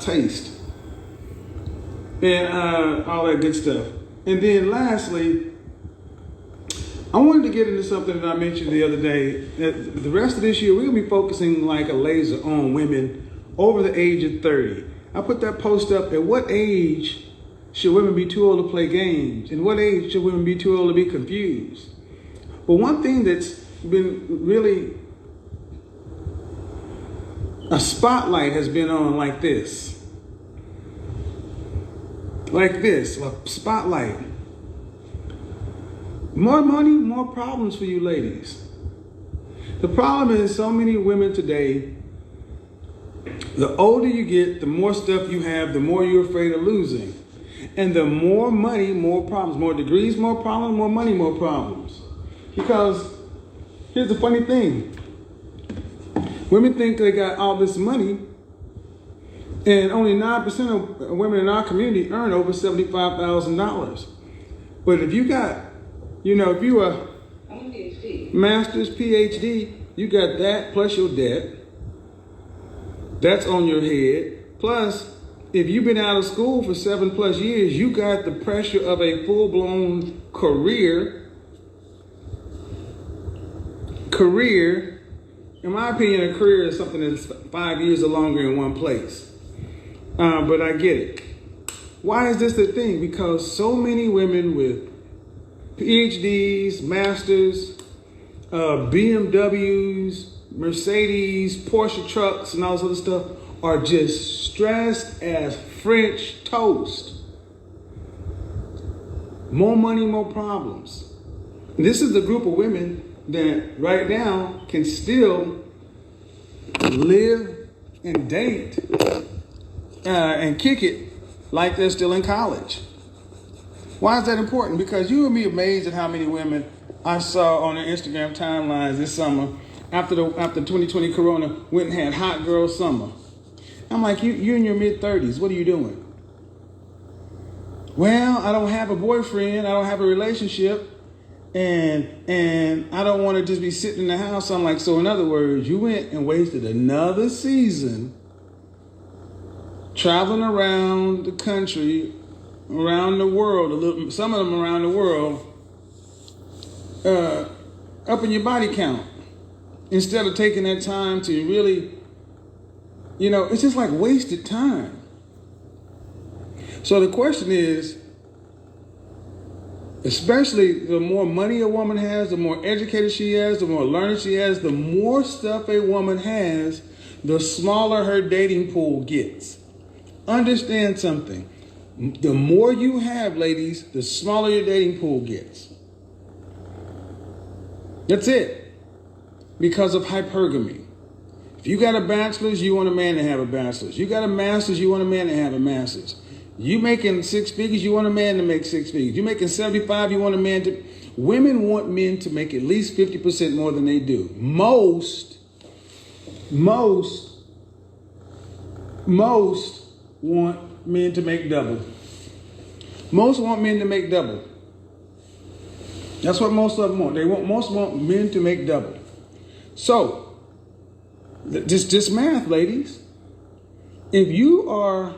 taste, and all that good stuff. And then lastly, I wanted to get into something that I mentioned the other day. That the rest of this year, we're going to be focusing like a laser on women over the age of 30. I put that post up. At what age should women be too old to play games? And what age should women be too old to be confused? But one thing that's been really a spotlight has been on like this. Like this, a spotlight. More money, more problems for you ladies. The problem is so many women today, the older you get, the more stuff you have, the more you're afraid of losing. And the more money, more problems. More degrees, more problems. More money, more problems. Because here's the funny thing. Women think they got all this money, and only 9% of women in our community earn over $75,000. But if you got, if you are master's, PhD, you got that plus your debt. That's on your head. Plus, if you've been out of school for 7+ years, you got the pressure of a full-blown career. In my opinion, a career is something that's 5 years or longer in one place. But I get it. Why is this the thing? Because so many women with PhDs, masters, BMWs, Mercedes, Porsche trucks, and all this other stuff are just stressed as French toast. More money, more problems. And this is the group of women that right now can still live and date and kick it like they're still in college. Why is that important? Because you would be amazed at how many women I saw on their Instagram timelines this summer after 2020 Corona went and had hot girl summer. I'm like, you're in your mid-30s. What are you doing? Well, I don't have a boyfriend. I don't have a relationship. And I don't want to just be sitting in the house. I'm like, so in other words, you went and wasted another season traveling around the country, around the world, some of them around the world, upping your body count instead of taking that time to really, it's just like wasted time. So the question is, especially the more money a woman has, the more educated she is, the more learning she has, the more stuff a woman has, the smaller her dating pool gets. Understand something. The more you have, ladies, the smaller your dating pool gets. That's it. Because of hypergamy. If you got a bachelor's, you want a man to have a bachelor's. You got a master's, you want a man to have a master's. You making 6 figures, you want a man to make 6 figures. You making 75, you want a man to... Women want men to make at least 50% more than they do. Most want men to make double. Most want men to make double. That's what most of them want. Most want men to make double. So, just math, ladies. If you are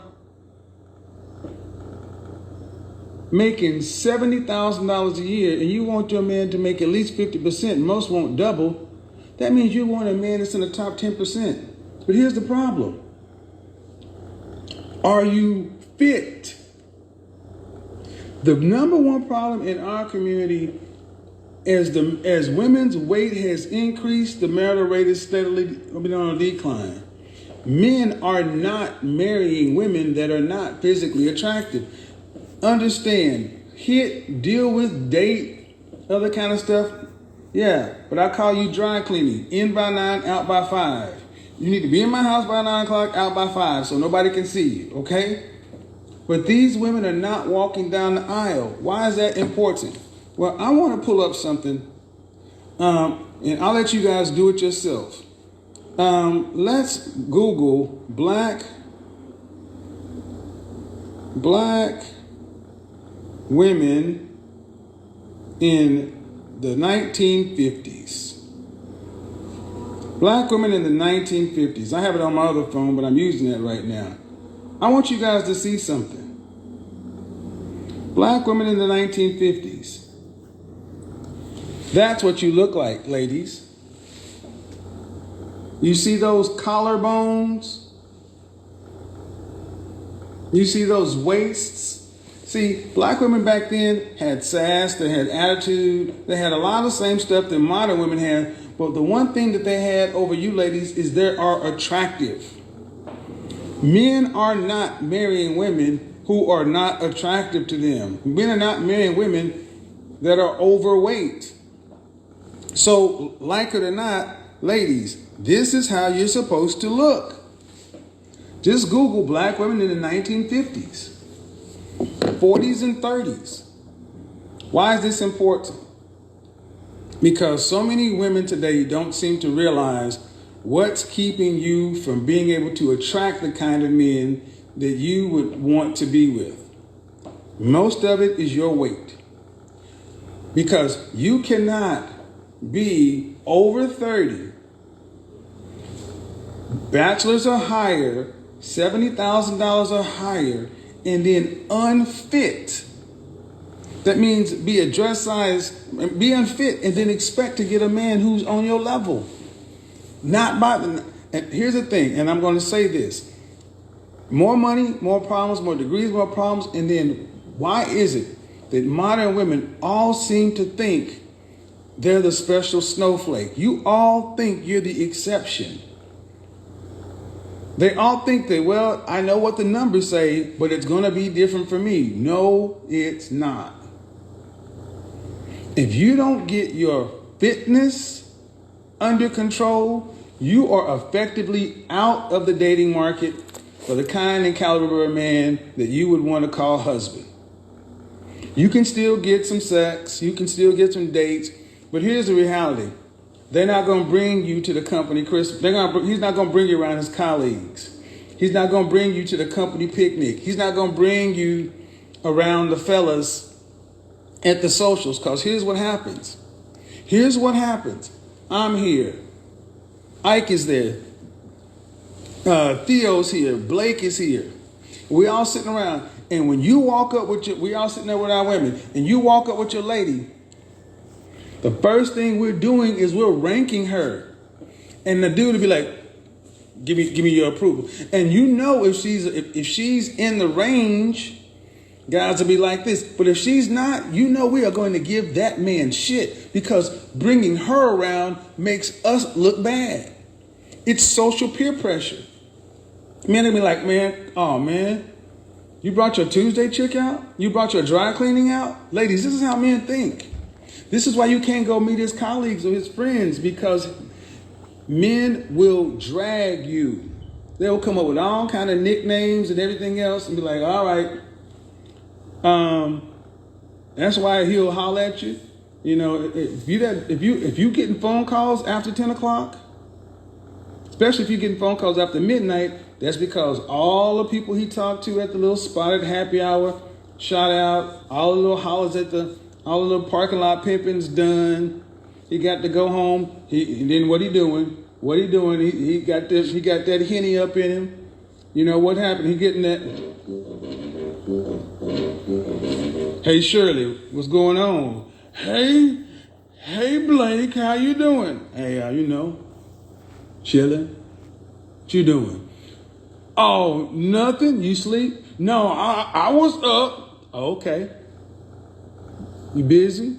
making $70,000 a year and you want your man to make at least 50%, most won't double, that means you want a man that's in the top 10%. But here's the problem. Are you fit? The number one problem in our community is as women's weight has increased, the marital rate is steadily been on a decline. Men are not marrying women that are not physically attractive. Understand, hit, deal with, date, other kind of stuff. Yeah, but I call you dry cleaning. In by 9, out by 5. You need to be in my house by 9 o'clock, out by 5, so nobody can see you, okay? But these women are not walking down the aisle. Why is that important? Well, I want to pull up something, and I'll let you guys do it yourself. Let's Google black women in the 1950s. Black women in the 1950s. I have it on my other phone, but I'm using it right now. I want you guys to see something. Black women in the 1950s. That's what you look like, ladies. You see those collarbones? You see those waists? See, black women back then had sass, they had attitude, they had a lot of the same stuff that modern women have. But the one thing that they had over you ladies is they are attractive. Men are not marrying women who are not attractive to them. Men are not marrying women that are overweight. So, like it or not, ladies, this is how you're supposed to look. Just Google black women in the 1950s, 40s, and 30s. Why is this important? Because so many women today don't seem to realize what's keeping you from being able to attract the kind of men that you would want to be with. Most of it is your weight. Because you cannot be over 30, bachelor's or higher, $70,000 or higher, and then unfit. That means be a dress size, be unfit, and then expect to get a man who's on your level. Not by the, and here's the thing, and I'm going to say this. More money, more problems, more degrees, more problems, and then why is it that modern women all seem to think they're the special snowflake? You all think you're the exception. They all think that, well, I know what the numbers say, but it's going to be different for me. No, it's not. If you don't get your fitness under control, you are effectively out of the dating market for the kind and caliber of man that you would want to call husband. You can still get some sex, you can still get some dates, but here's the reality. They're not going to bring you to the company Christmas. He's not going to bring you around his colleagues. He's not going to bring you to the company picnic. He's not going to bring you around the fellas at the socials, because here's what happens. Here's what happens. I'm here. Ike is there. Theo's here. Blake is here. We all sitting around. And when you walk up with we all sitting there with our women, and you walk up with your lady, the first thing we're doing is we're ranking her. And the dude will be like, give me your approval. And you know if she's in the range, guys will be like this. But if she's not, you know we are going to give that man shit, because bringing her around makes us look bad. It's social peer pressure. Men will be like, man, oh man, you brought your Tuesday chick out? You brought your dry cleaning out? Ladies, this is how men think. This is why you can't go meet his colleagues or his friends, because men will drag you. They'll come up with all kind of nicknames and everything else and be like, all right, that's why he'll holler at you. You know, if you getting phone calls after 10 o'clock, especially if you're getting phone calls after midnight, that's because all the people he talked to at the little spot at happy hour shot out, all the little hollers all the little parking lot pimping's done. He got to go home. And then what he doing? He got that Henny up in him. You know what happened? He getting that. Hey Shirley, what's going on? Hey Blake, how you doing? Hey, you know, chilling. What you doing? Oh, nothing. You sleep? No, I was up. Okay. You busy?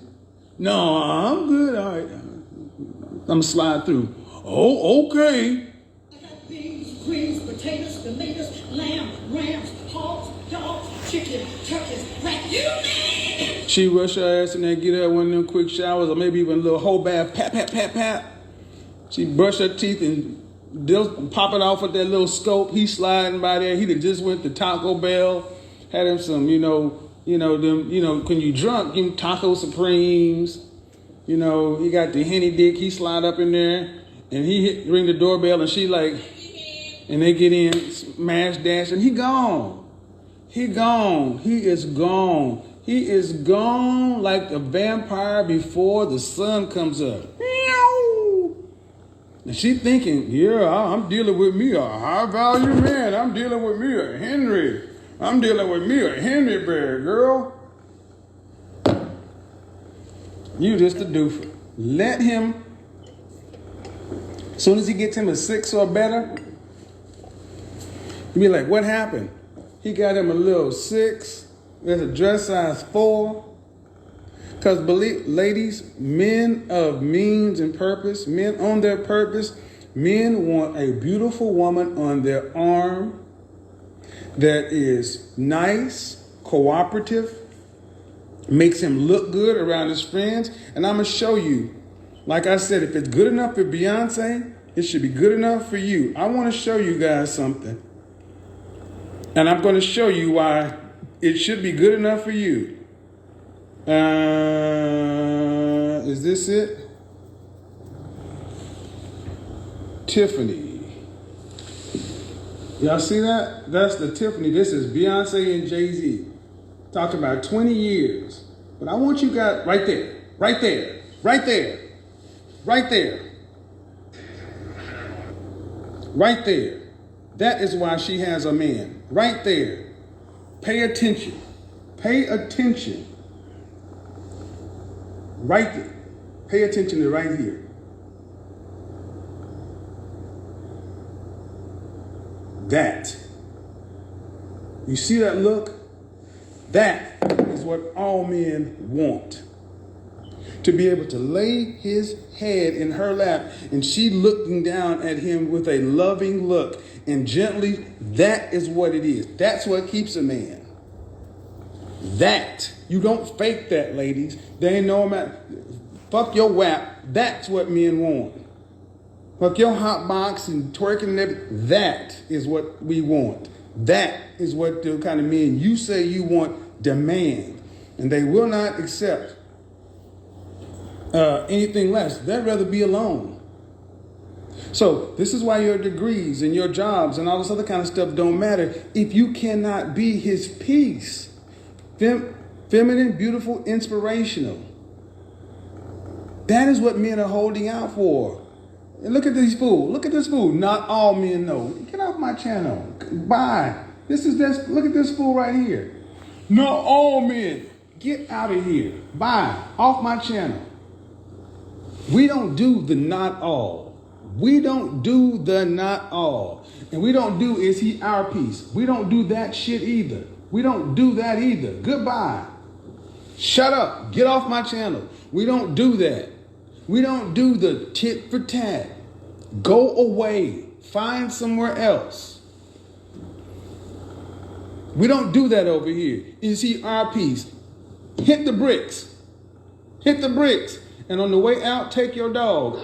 No, I'm good. All right. I'm gonna slide through. Oh, okay. I got beans, greens, potatoes, tomatoes, lamb, rams, hogs, dogs, chicken, turkeys, rat, you name it. She rush her ass in there, get her one of them quick showers, or maybe even a little whole bath, pat. She brush her teeth and they'll pop it off with that little scope. He's sliding by there. He just went to Taco Bell, had him some, when you drunk, give him Taco Supremes. You know, he got the Henny dick. He slide up in there, and he ring the doorbell, and she like, and they get in, smash dash, and he gone. He gone. He is gone. He is gone like a vampire before the sun comes up. And she thinking, yeah, I'm dealing with me a high value man. I'm dealing with me a Henry. I'm dealing with me a Henry bear, girl. You just a doofer. Let him, as soon as he gets him a 6 or better, you be like, what happened? He got him a little 6. There's a dress size 4. Because believe, ladies, men of means and purpose, men on their purpose, men want a beautiful woman on their arm that is nice, cooperative, makes him look good around his friends. And I'm going to show you, like I said, if it's good enough for Beyonce, it should be good enough for you. I want to show you guys something. And I'm going to show you why it should be good enough for you. Is this it? Tiffany. Y'all see that? That's the Tiffany. This is Beyonce and Jay-Z. Talked about 20 years. But I want you guys right there, right there, right there, right there, right there. That is why she has a man. Right there. Pay attention. Pay attention. Right there. Pay attention to right here. That. You see that look? That is what all men want. To be able to lay his head in her lap and she looking down at him with a loving look and gently, that is what it is. That's what keeps a man. That. You don't fake that, ladies. They ain't no matter. Fuck your WAP. That's what men want. Fuck your hot box and twerking and everything. That is what we want. That is what the kind of men you say you want demand. And they will not accept anything less. They'd rather be alone. So this is why your degrees and your jobs and all this other kind of stuff don't matter if you cannot be his peace. Feminine, beautiful, inspirational. That is what men are holding out for. And look at these fools. Look at this fool. Not all men know. Get off my channel. Bye. Look at this fool right here. Not all men. Get out of here. Bye. Off my channel. We don't do the not all. We don't do the not all. And we don't do is he our piece. We don't do that shit either. We don't do that either. Goodbye. Shut up. Get off my channel. We don't do that. We don't do the tit for tat. Go away. Find somewhere else. We don't do that over here. Is he our piece? Hit the bricks. Hit the bricks. And on the way out, take your dog.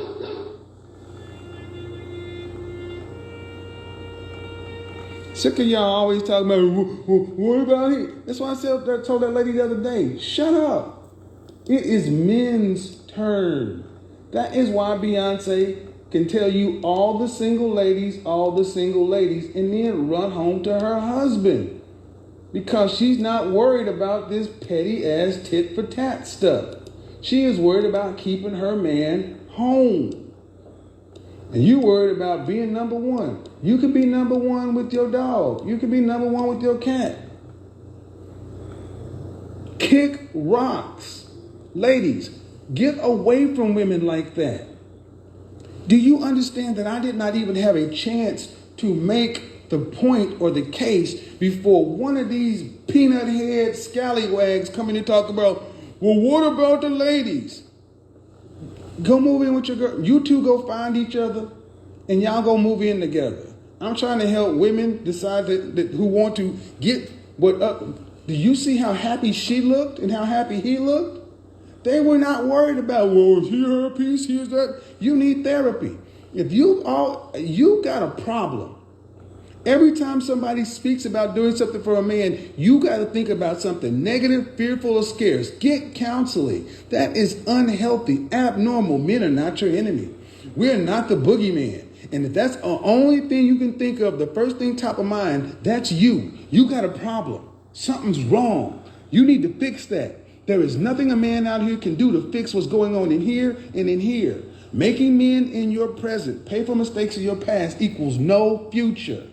Sick of y'all always talking about, what about him? That's why I told that lady the other day, shut up. It is men's turn. That is why Beyonce can tell you all the single ladies, and then run home to her husband. Because she's not worried about this petty ass tit for tat stuff. She is worried about keeping her man home. And you worried about being number one. You could be number one with your dog. You could be number one with your cat. Kick rocks. Ladies, get away from women like that. Do you understand that I did not even have a chance to make the point or the case before one of these peanut head scallywags come in and talk about, well, what about the ladies? Go move in with your girl. You two go find each other and y'all go move in together. I'm trying to help women decide who want to get what up. Do you see how happy she looked and how happy he looked? They were not worried about, well, is he her piece? Here's that. You need therapy. If you got a problem. Every time somebody speaks about doing something for a man, you got to think about something negative, fearful, or scarce. Get counseling. That is unhealthy, abnormal. Men are not your enemy. We're not the boogeyman. And if that's the only thing you can think of, the first thing top of mind, that's you. You got a problem. Something's wrong. You need to fix that. There is nothing a man out here can do to fix what's going on in here and in here. Making men in your present pay for mistakes of your past equals no future.